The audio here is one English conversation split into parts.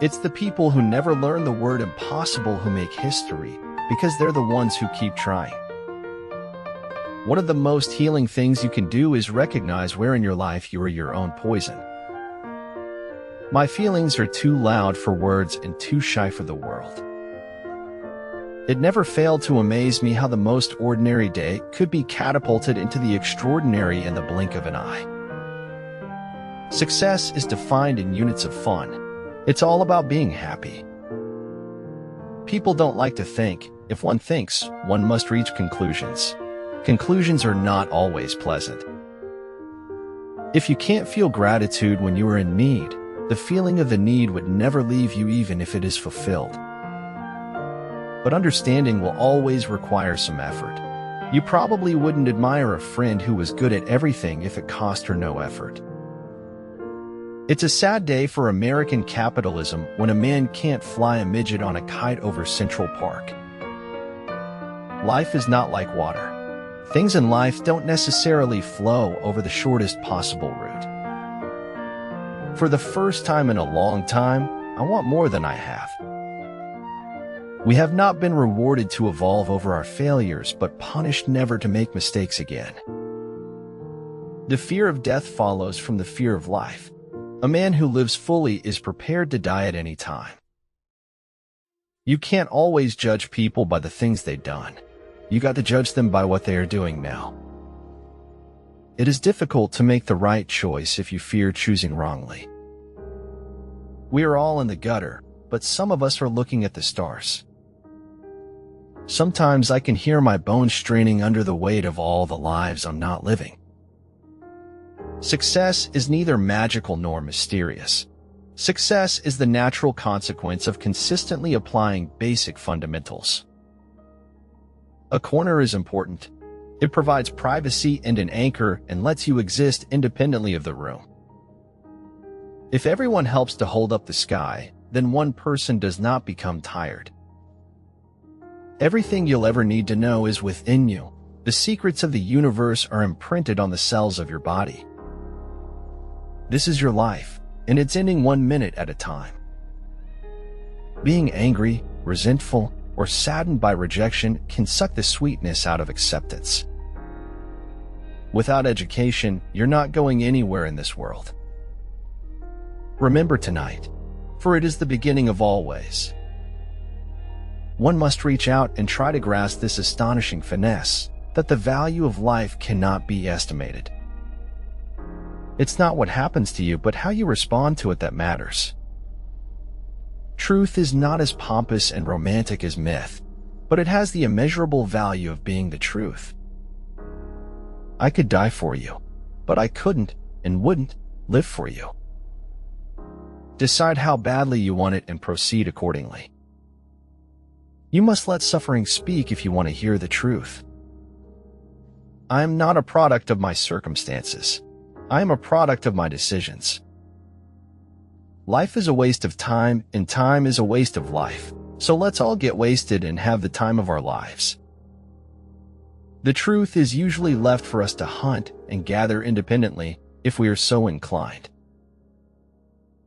It's the people who never learn the word impossible who make history, because they're the ones who keep trying. One of the most healing things you can do is recognize where in your life you are your own poison. My feelings are too loud for words and too shy for the world. It never failed to amaze me how the most ordinary day could be catapulted into the extraordinary in the blink of an eye. Success is defined in units of fun. It's all about being happy. People don't like to think. If one thinks, one must reach conclusions. Conclusions are not always pleasant. If you can't feel gratitude when you are in need, the feeling of the need would never leave you even if it is fulfilled. But understanding will always require some effort. You probably wouldn't admire a friend who was good at everything if it cost her no effort. It's a sad day for American capitalism when a man can't fly a midget on a kite over Central Park. Life is not like water. Things in life don't necessarily flow over the shortest possible route. For the first time in a long time, I want more than I have. We have not been rewarded to evolve over our failures, but punished never to make mistakes again. The fear of death follows from the fear of life. A man who lives fully is prepared to die at any time. You can't always judge people by the things they've done. You got to judge them by what they are doing now. It is difficult to make the right choice if you fear choosing wrongly. We are all in the gutter, but some of us are looking at the stars. Sometimes I can hear my bones straining under the weight of all the lives I'm not living. Success is neither magical nor mysterious. Success is the natural consequence of consistently applying basic fundamentals. A corner is important. It provides privacy and an anchor and lets you exist independently of the room. If everyone helps to hold up the sky, then one person does not become tired. Everything you'll ever need to know is within you. The secrets of the universe are imprinted on the cells of your body. This is your life, and it's ending 1 minute at a time. Being angry, resentful, or saddened by rejection can suck the sweetness out of acceptance. Without education, you're not going anywhere in this world. Remember tonight, for it is the beginning of all ways. One must reach out and try to grasp this astonishing finesse, that the value of life cannot be estimated. It's not what happens to you, but how you respond to it that matters. Truth is not as pompous and romantic as myth, but it has the immeasurable value of being the truth. I could die for you, but I couldn't and wouldn't live for you. Decide how badly you want it and proceed accordingly. You must let suffering speak if you want to hear the truth. I am not a product of my circumstances. I am a product of my decisions. Life is a waste of time, and time is a waste of life. So let's all get wasted and have the time of our lives. The truth is usually left for us to hunt and gather independently if we are so inclined.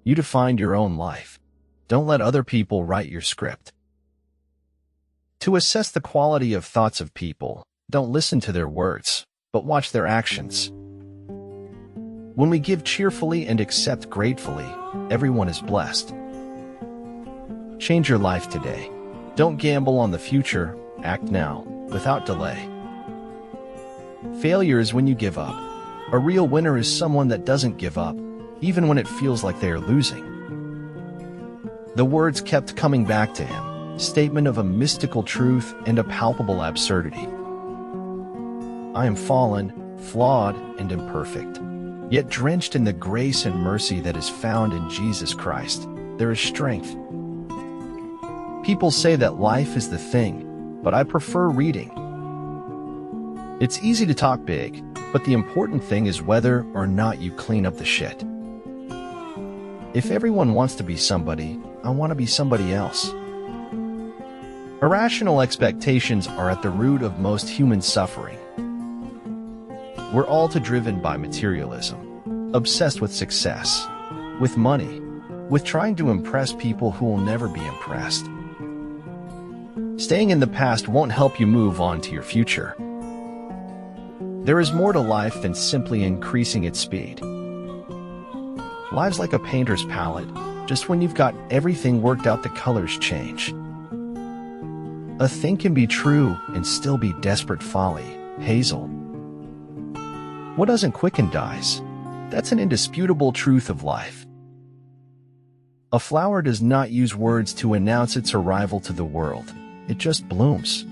You define your own life. Don't let other people write your script. To assess the quality of thoughts of people, don't listen to their words, but watch their actions. When we give cheerfully and accept gratefully, everyone is blessed. Change your life today. Don't gamble on the future. Act now, without delay. Failure is when you give up. A real winner is someone that doesn't give up, even when it feels like they are losing. The words kept coming back to him, statement of a mystical truth and a palpable absurdity. I am fallen, flawed, and imperfect. Yet drenched in the grace and mercy that is found in Jesus Christ, there is strength. People say that life is the thing, but I prefer reading. It's easy to talk big, but the important thing is whether or not you clean up the shit. If everyone wants to be somebody, I want to be somebody else. Irrational expectations are at the root of most human suffering. We're all too driven by materialism, obsessed with success, with money, with trying to impress people who will never be impressed. Staying in the past won't help you move on to your future. There is more to life than simply increasing its speed. Life's like a painter's palette. Just when you've got everything worked out, the colors change. A thing can be true and still be desperate folly. Hazel. What doesn't quicken dies. That's an indisputable truth of life. A flower does not use words to announce its arrival to the world. It just blooms.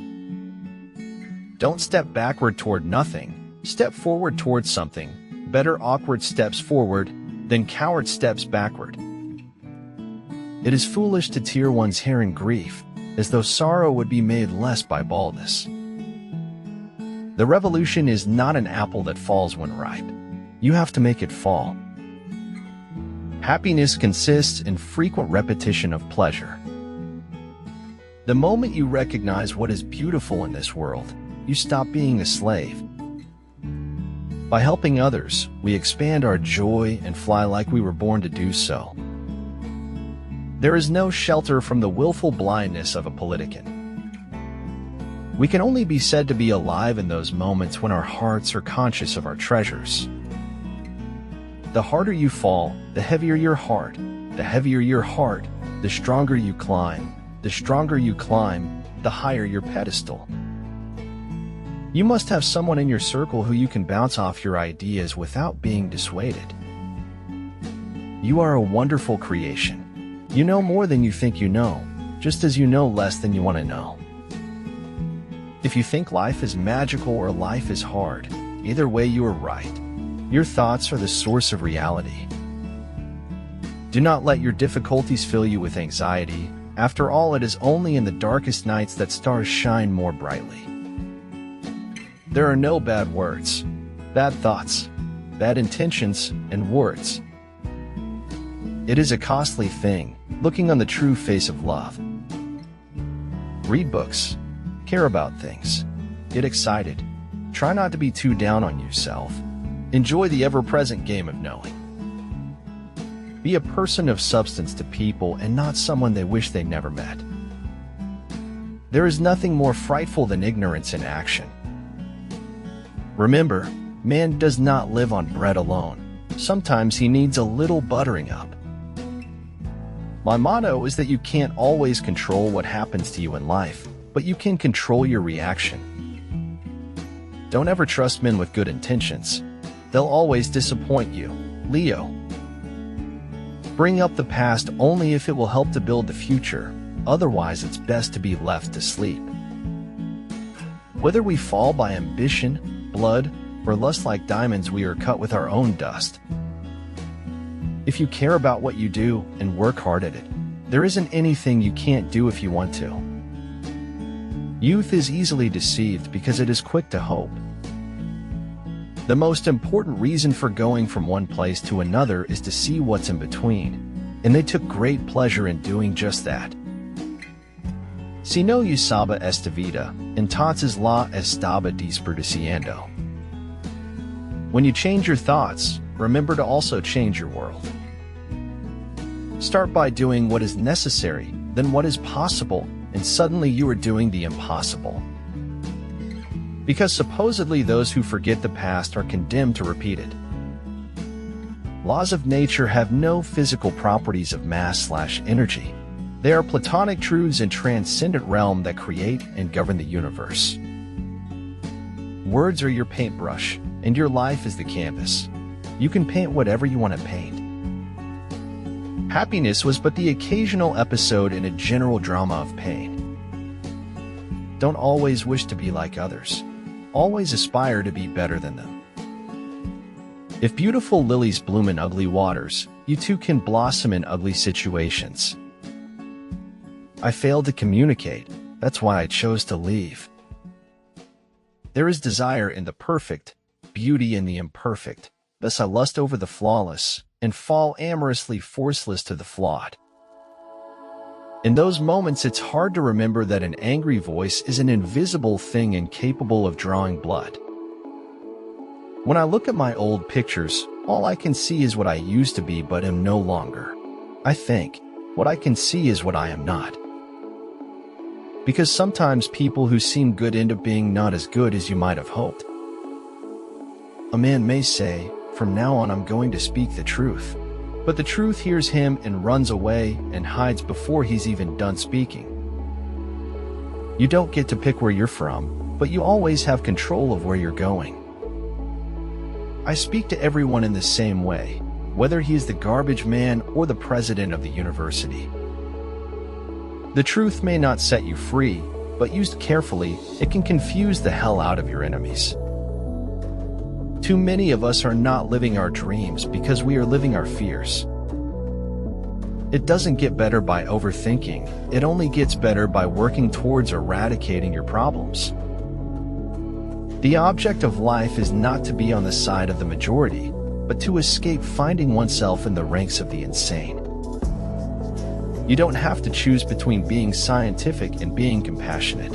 Don't step backward toward nothing. Step forward towards something. Better awkward steps forward than coward steps backward. It is foolish to tear one's hair in grief, as though sorrow would be made less by baldness. The revolution is not an apple that falls when ripe. You have to make it fall. Happiness consists in frequent repetition of pleasure. The moment you recognize what is beautiful in this world, you stop being a slave. By helping others, we expand our joy and fly like we were born to do so. There is no shelter from the willful blindness of a politician. We can only be said to be alive in those moments when our hearts are conscious of our treasures. The harder you fall, the heavier your heart. The heavier your heart, the stronger you climb. The stronger you climb, the higher your pedestal. You must have someone in your circle who you can bounce off your ideas without being dissuaded. You are a wonderful creation. You know more than you think you know, just as you know less than you want to know. If you think life is magical or life is hard, either way you are right. Your thoughts are the source of reality. Do not let your difficulties fill you with anxiety. After all, it is only in the darkest nights that stars shine more brightly. There are no bad words, bad thoughts, bad intentions, and words. It is a costly thing, looking on the true face of love. Read books. Care about things. Get excited. Try not to be too down on yourself. Enjoy the ever-present game of knowing. Be a person of substance to people and not someone they wish they never met. There is nothing more frightful than ignorance in action. Remember, man does not live on bread alone. Sometimes he needs a little buttering up. My motto is that you can't always control what happens to you in life, but you can control your reaction. Don't ever trust men with good intentions. They'll always disappoint you. Leo. Bring up the past only if it will help to build the future. Otherwise, it's best to be left to sleep. Whether we fall by ambition, blood, or lust like diamonds, we are cut with our own dust. If you care about what you do and work hard at it, there isn't anything you can't do if you want to. Youth is easily deceived because it is quick to hope. The most important reason for going from one place to another is to see what's in between, and they took great pleasure in doing just that. Si no usaba esta vida, entonces la estaba desperdiciando. When you change your thoughts, remember to also change your world. Start by doing what is necessary, then what is possible, and suddenly you are doing the impossible. Because supposedly those who forget the past are condemned to repeat it. Laws of nature have no physical properties of mass/energy. They are platonic truths in transcendent realm that create and govern the universe. Words are your paintbrush, and your life is the canvas. You can paint whatever you want to paint. Happiness was but the occasional episode in a general drama of pain. Don't always wish to be like others. Always aspire to be better than them. If beautiful lilies bloom in ugly waters, you too can blossom in ugly situations. I failed to communicate. That's why I chose to leave. There is desire in the perfect, beauty in the imperfect. Thus I lust over the flawless, and fall amorously forceless to the flawed. In those moments, it's hard to remember that an angry voice is an invisible thing incapable of drawing blood. When I look at my old pictures, all I can see is what I used to be but am no longer. I think, what I can see is what I am not. Because sometimes people who seem good end up being not as good as you might have hoped. A man may say, "From now on I'm going to speak the truth." But the truth hears him and runs away and hides before he's even done speaking. You don't get to pick where you're from, but you always have control of where you're going. I speak to everyone in the same way, whether he is the garbage man or the president of the university. The truth may not set you free, but used carefully, it can confuse the hell out of your enemies. Too many of us are not living our dreams because we are living our fears. It doesn't get better by overthinking, it only gets better by working towards eradicating your problems. The object of life is not to be on the side of the majority, but to escape finding oneself in the ranks of the insane. You don't have to choose between being scientific and being compassionate.